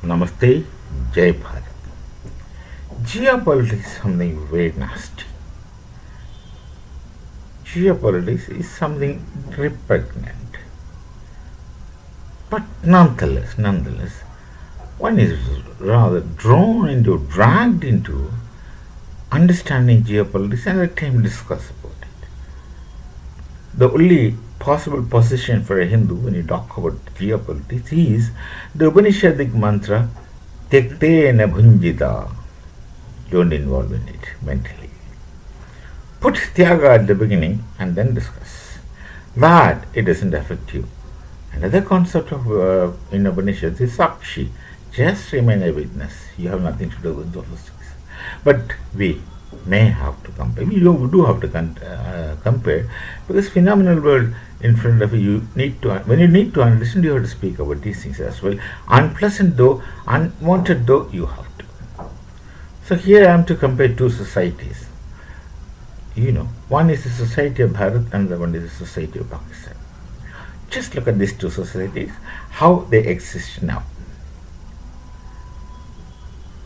Namaste, Jai Bharat. Geopolitics is something very nasty. Geopolitics is something repugnant. But nonetheless, one is rather dragged into understanding geopolitics and at time discuss about it. The only possible position for a Hindu when you talk about geopolitics is the Upanishadic mantra Tekte na bhunjita. Don't involve in it mentally. Put Tyaga at the beginning and then discuss. That it doesn't affect you. Another concept of in Upanishads is Sakshi. Just remain a witness. You have nothing to do with those things. But we may have to compare. We do have to compare because phenomenal world in front of you. When you need to understand, you have to speak about these things as well. Unpleasant though, unwanted though, you have to. So here I am to compare two societies. One is the society of Bharat and the one is the society of Pakistan. Just look at these two societies, how they exist now.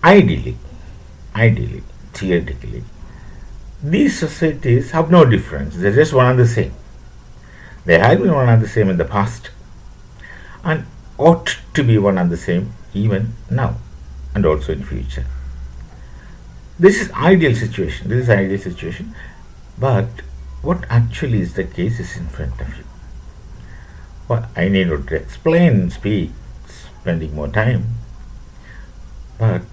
Ideally, theoretically, these societies have no difference. They're just one and the same. They have been one and the same in the past and ought to be one and the same even now and also in future. This is ideal situation. But what actually is the case is in front of you. Well, I need not to explain, speak, spending more time. But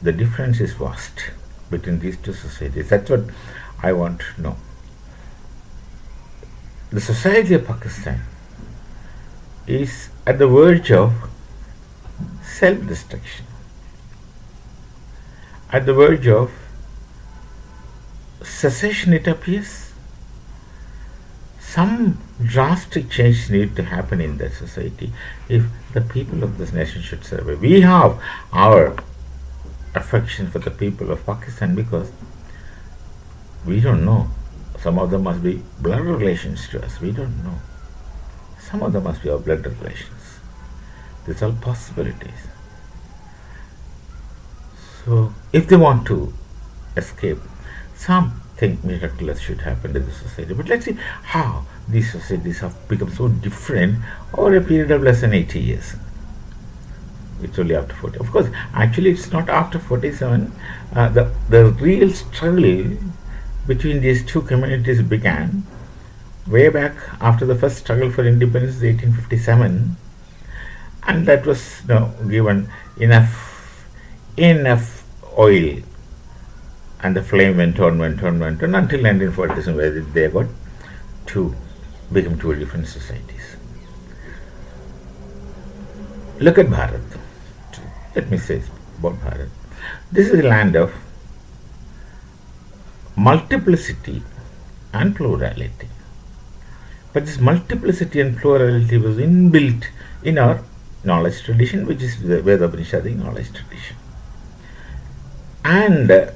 the difference is vast between these two societies. That's what I want to know. The society of Pakistan is at the verge of self-destruction, at the verge of cessation, it appears. Some drastic change need to happen in that society if the people of this nation should survive. We have our affection for the people of Pakistan because we don't know. Some of them must be blood relations to us. We don't know. Some of them must be our blood relations. These are all possibilities. So, if they want to escape, something miraculous should happen to the society. But let's see how these societies have become so different over a period of less than 80 years. It's only after 40. Of course, actually it's not after 47. The real struggle between these two communities began way back after the first struggle for independence, 1857. And that was given enough oil, and the flame went on until 1947, where they got to become two different societies. Look at Bharat. Let me say about Bharat. This is a land of multiplicity and plurality. But this multiplicity and plurality was inbuilt in our knowledge tradition, which is the Veda Upanishadic knowledge tradition. And the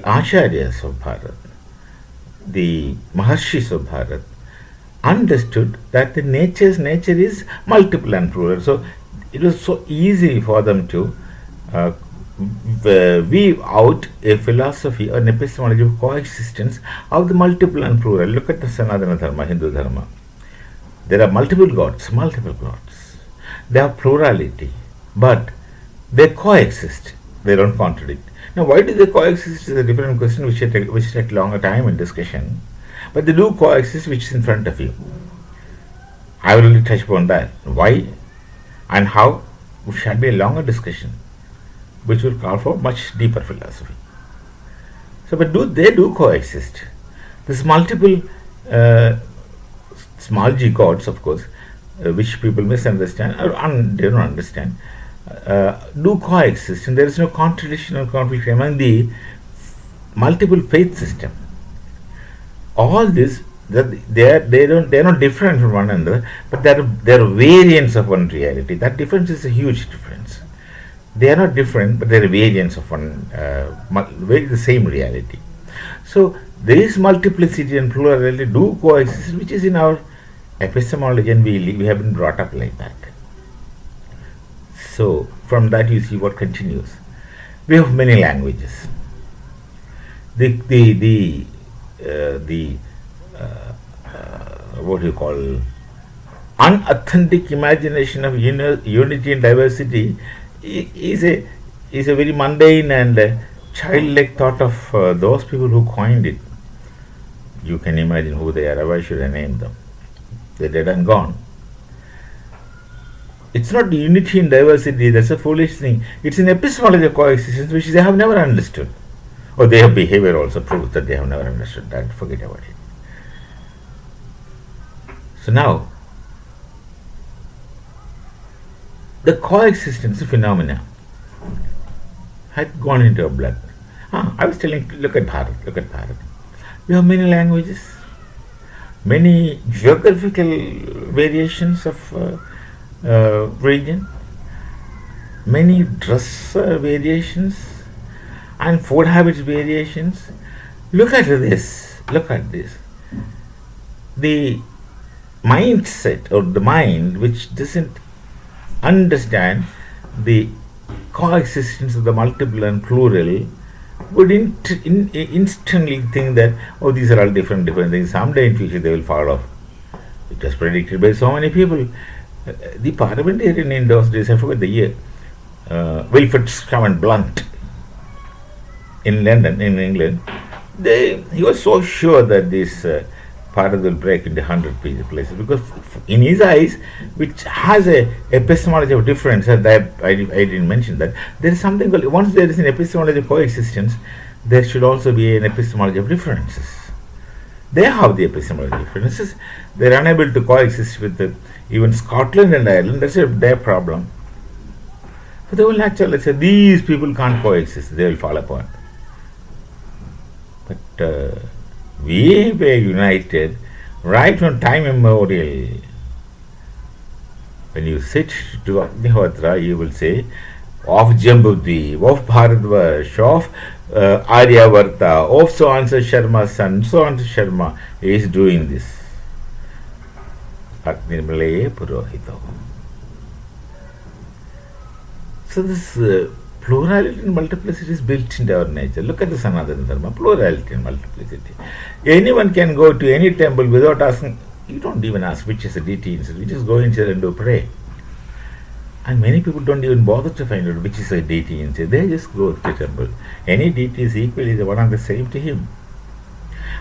Acharyas of Bharat, the Maharshis of Bharat, understood that the nature is multiple and plural. So it was so easy for them to weave out a philosophy or an epistemology of coexistence of the multiple and plural. Look at the Sanatana Dharma, Hindu Dharma. There are multiple gods. They have plurality, but they coexist. They don't contradict. Now, why do they coexist is a different question which take longer time in discussion. But they do coexist, which is in front of you. I will only touch upon that. Why and how shall be a longer discussion, which will call for much deeper philosophy. So, but they do coexist. This multiple small g gods, of course, which people misunderstand or they don't understand, do coexist, and there is no contradiction or conflict among the multiple faith system. All this, they're not different from one another, but they're variants of one reality. That difference is a huge difference. They are not different, but they're variants of the same reality. So there is multiplicity and plurality do coexist, which is in our epistemology, and we have been brought up like that. So from that you see what continues. We have many languages. The what do you call, unauthentic imagination of unity and diversity is a very mundane and childlike thought of those people who coined it. You can imagine who they are. Why should I name them? They're dead and gone. It's not unity and diversity, that's a foolish thing. It's an epistemology of coexistence which they have never understood. Or their behavior also proves that they have never understood that. Forget about it. So now, the coexistence phenomena had gone into our blood. I was telling, look at Bharat. We have many languages, many geographical variations of region, many dress variations, and food habits variations. Look at this. The mindset or the mind which doesn't understand the coexistence of the multiple and plural would instantly think that, oh, these are all different things. Someday in future they will fall off. It was predicted by so many people. The parliamentarian in those days, I forget the year, Wilfred Scammon Blunt in London, in England, he was so sure that this Bharat will break into 100 places, because in his eyes, which has a epistemology of difference, and I didn't mention that, there is something called, once there is an epistemology of coexistence, there should also be an epistemology of differences. They have the epistemology of differences. They are unable to coexist with even Scotland and Ireland. That's their problem. But they will naturally say, these people can't coexist, they will fall apart. But we were united right from time immemorial. When you sit to Agnihotra, you will say, of Jambudvi, of Bharatvarsh, of Aryavarta, of so and so Sharma's son, so and so Sharma is doing this. Agnimalaye Purohito. So this plurality and multiplicity is built into our nature. Look at the Sanatana Dharma, plurality and multiplicity. Anyone can go to any temple without asking. You don't even ask which is a deity inside. You just go inside and do pray. And many people don't even bother to find out which is a deity inside. They just go to the temple. Any deity is equally the one and the same to him.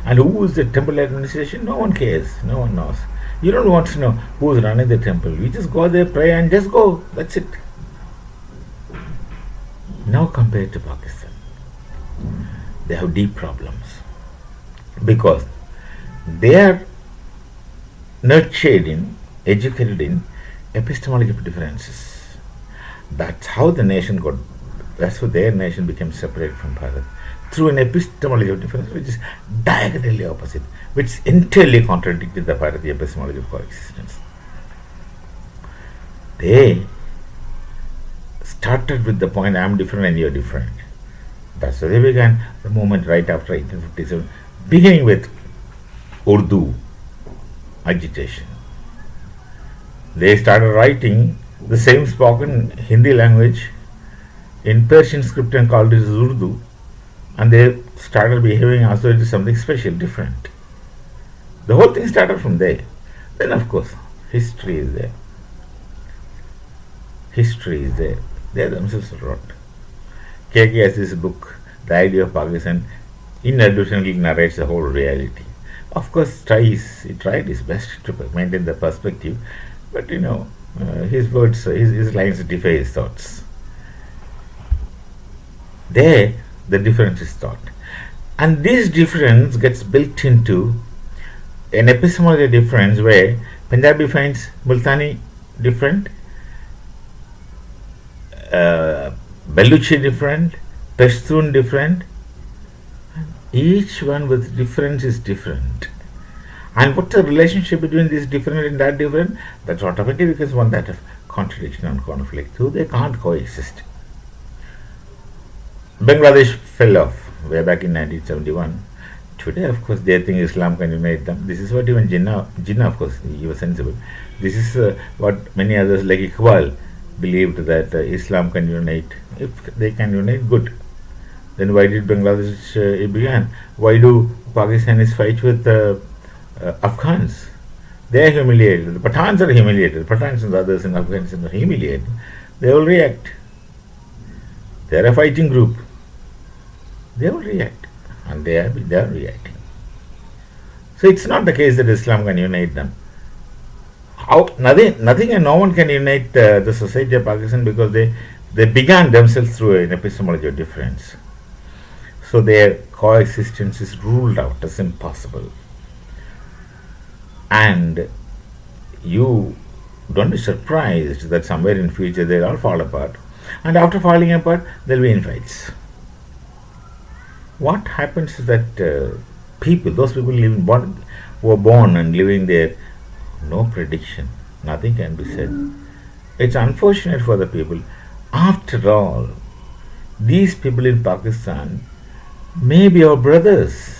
And who is the temple administration? No one cares. No one knows. You don't want to know who is running the temple. You just go there, pray, and just go. That's it. Now compared to Pakistan, they have deep problems because they are nurtured in, educated in epistemology of differences. That's how the nation got, that's how their nation became separate from Bharat, through an epistemology of difference which is diagonally opposite, which entirely contradicted the Bharatiya epistemology of coexistence. They started with the point, I am different and you are different. That's how they began the movement right after 1857, beginning with Urdu agitation. They started writing the same spoken Hindi language in Persian script and called it as Urdu, and they started behaving as though it is something special, different. The whole thing started from there. Then of course, history is there. History is there. They themselves wrote. KK has this book, The Idea of Pakistan, inadvertently narrates the whole reality. Of course, he tried his best to maintain the perspective, but his words, his lines defy his thoughts. There, the difference is thought. And this difference gets built into an epistemology difference where Punjabi finds Multani different, Baluchi different, Pashtun different. Each one with difference is different. And what's the relationship between this different and that different? That's automatically becomes one that of contradiction and conflict. So they can't coexist. Bangladesh fell off way back in 1971. Today, of course, they think Islam can unite them. This is what even Jinnah, of course, he was sensible. This is what many others like Iqbal believed that Islam can unite. If they can unite, good. Then why did Bangladesh it began? Why do Pakistanis fight with Afghans? They are humiliated. The Pathans are humiliated. Pathans and others in Afghanistan are humiliated. They will react. They are a fighting group. They will react, and they are reacting. So it's not the case that Islam can unite them. Nothing and no one can unite the society of Pakistan because they began themselves through an epistemology of difference. So their coexistence is ruled out as impossible. And you don't be surprised that somewhere in future they'll all fall apart. And after falling apart, there'll be infights. What happens is that those people who are born and living there, no prediction, nothing can be said. It's unfortunate for the people. After all, these people in Pakistan may be our brothers,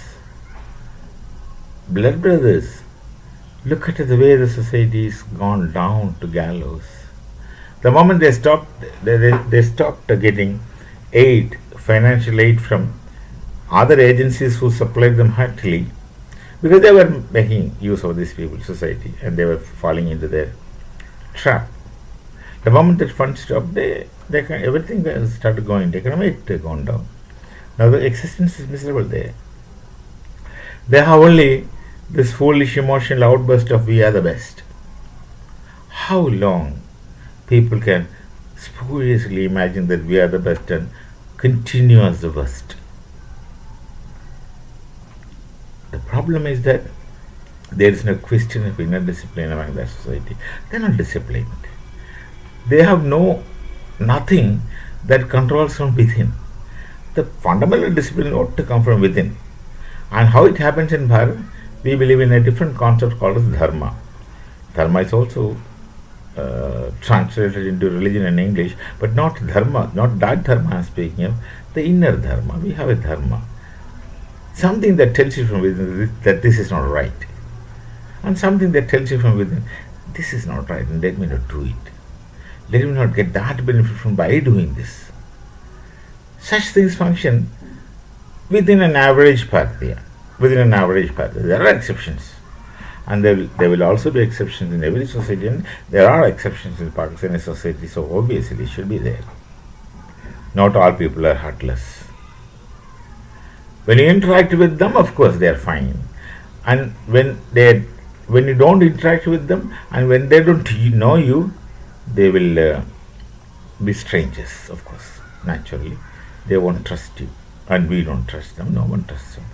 blood brothers. Look at the way the society has gone down to gallows. The moment they stopped getting financial aid from other agencies who supplied them heartily, because they were making use of these people's society and they were falling into their trap. The moment that funds stopped, everything started going. The economy had gone down. Now the existence is miserable there. They have only this foolish emotional outburst of "we are the best." How long people can spuriously imagine that we are the best and continue as the worst? The problem is that there is no question of inner discipline among that society. They are not disciplined. They have nothing that controls from within. The fundamental discipline ought to come from within. And how it happens in Bharat, we believe in a different concept called as dharma. Dharma is also translated into religion in English, but not dharma, not that dharma I am speaking of, the inner dharma. We have a dharma. Something that tells you from within that this is not right. And something that tells you from within, this is not right and let me not do it. Let me not get that benefit from by doing this. Such things function within an average path. Within an average path. There are exceptions. And there will also be exceptions in every society, and there are exceptions in Pakistani society, so obviously it should be there. Not all people are heartless. When you interact with them, of course they are fine. And when you don't interact with them, and when they don't know you, they will be strangers, of course, naturally. They won't trust you, and we don't trust them. No one trusts them.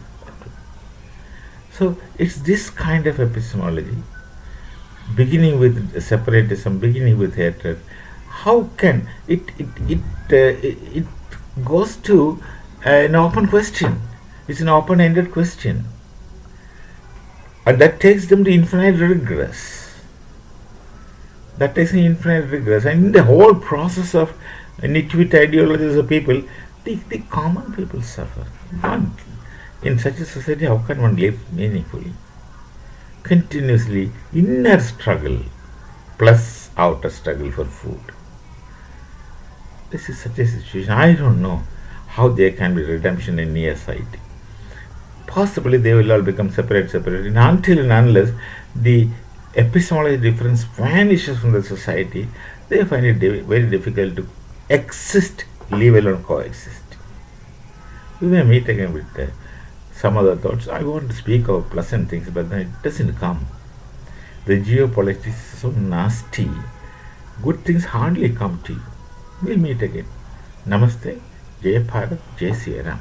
So it's this kind of epistemology, beginning with separatism, beginning with hatred. How can it goes to an open question? It's an open-ended question, and that takes them to infinite regress. And in the whole process of nitwit ideologies of people, the common people suffer. In such a society, how can one live meaningfully? Continuously inner struggle plus outer struggle for food. This is such a situation. I don't know how there can be redemption in near sight. Possibly they will all become separate, and until and unless the epistemology difference vanishes from the society, they find it very difficult to exist, leave alone coexist. We may meet again with some other thoughts. I want to speak of pleasant things, but then it doesn't come. The geopolitics is so nasty. Good things hardly come to you. We'll meet again. Namaste. Jai Bharat. Jai Sri Ram.